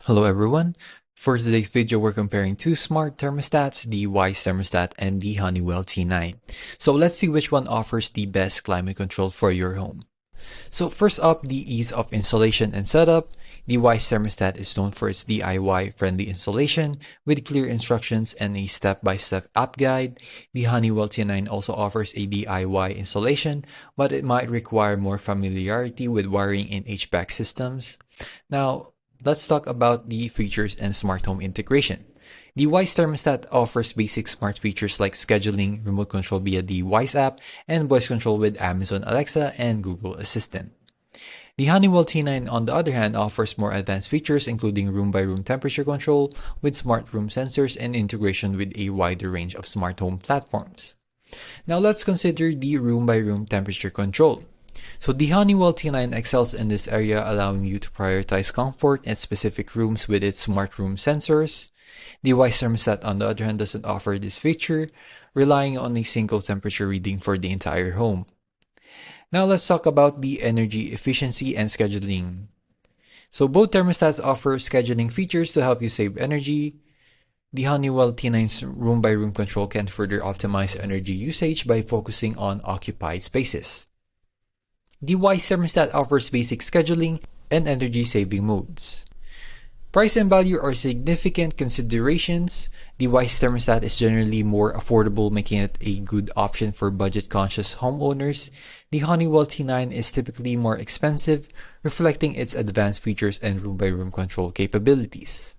Hello everyone. For today's video, we're comparing two smart thermostats, the Wyze Thermostat and the Honeywell T9. So let's see which one offers the best climate control for your home. So first up, the ease of installation and setup. The Wyze Thermostat is known for its DIY-friendly installation with clear instructions and a step-by-step app guide. The Honeywell T9 also offers a DIY installation, but it might require more familiarity with wiring in HVAC systems. Now, let's talk about the features and smart home integration. The Wyze Thermostat offers basic smart features like scheduling, remote control via the Wyze app, and voice control with Amazon Alexa and Google Assistant. The Honeywell T9, on the other hand, offers more advanced features including room-by-room temperature control with smart room sensors and integration with a wider range of smart home platforms. Now let's consider the room-by-room temperature control. So the Honeywell T9 excels in this area, allowing you to prioritize comfort in specific rooms with its smart room sensors. The Wyze Thermostat, on the other hand, doesn't offer this feature, relying on a single temperature reading for the entire home. Now let's talk about the energy efficiency and scheduling. So both thermostats offer scheduling features to help you save energy. The Honeywell T9's room-by-room control can further optimize energy usage by focusing on occupied spaces. The Wyze Thermostat offers basic scheduling and energy-saving modes. Price and value are significant considerations. The Wyze Thermostat is generally more affordable, making it a good option for budget-conscious homeowners. The Honeywell T9 is typically more expensive, reflecting its advanced features and room-by-room control capabilities.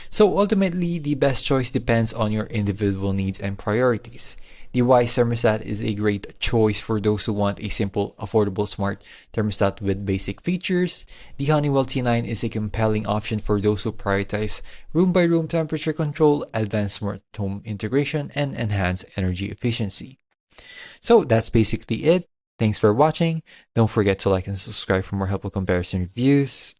So ultimately, the best choice depends on your individual needs and priorities. The Wyze Thermostat is a great choice for those who want a simple, affordable smart thermostat with basic features. The Honeywell T9 is a compelling option for those who prioritize room-by-room temperature control, advanced smart home integration, and enhanced energy efficiency. So that's basically it. Thanks for watching. Don't forget to like and subscribe for more helpful comparison reviews.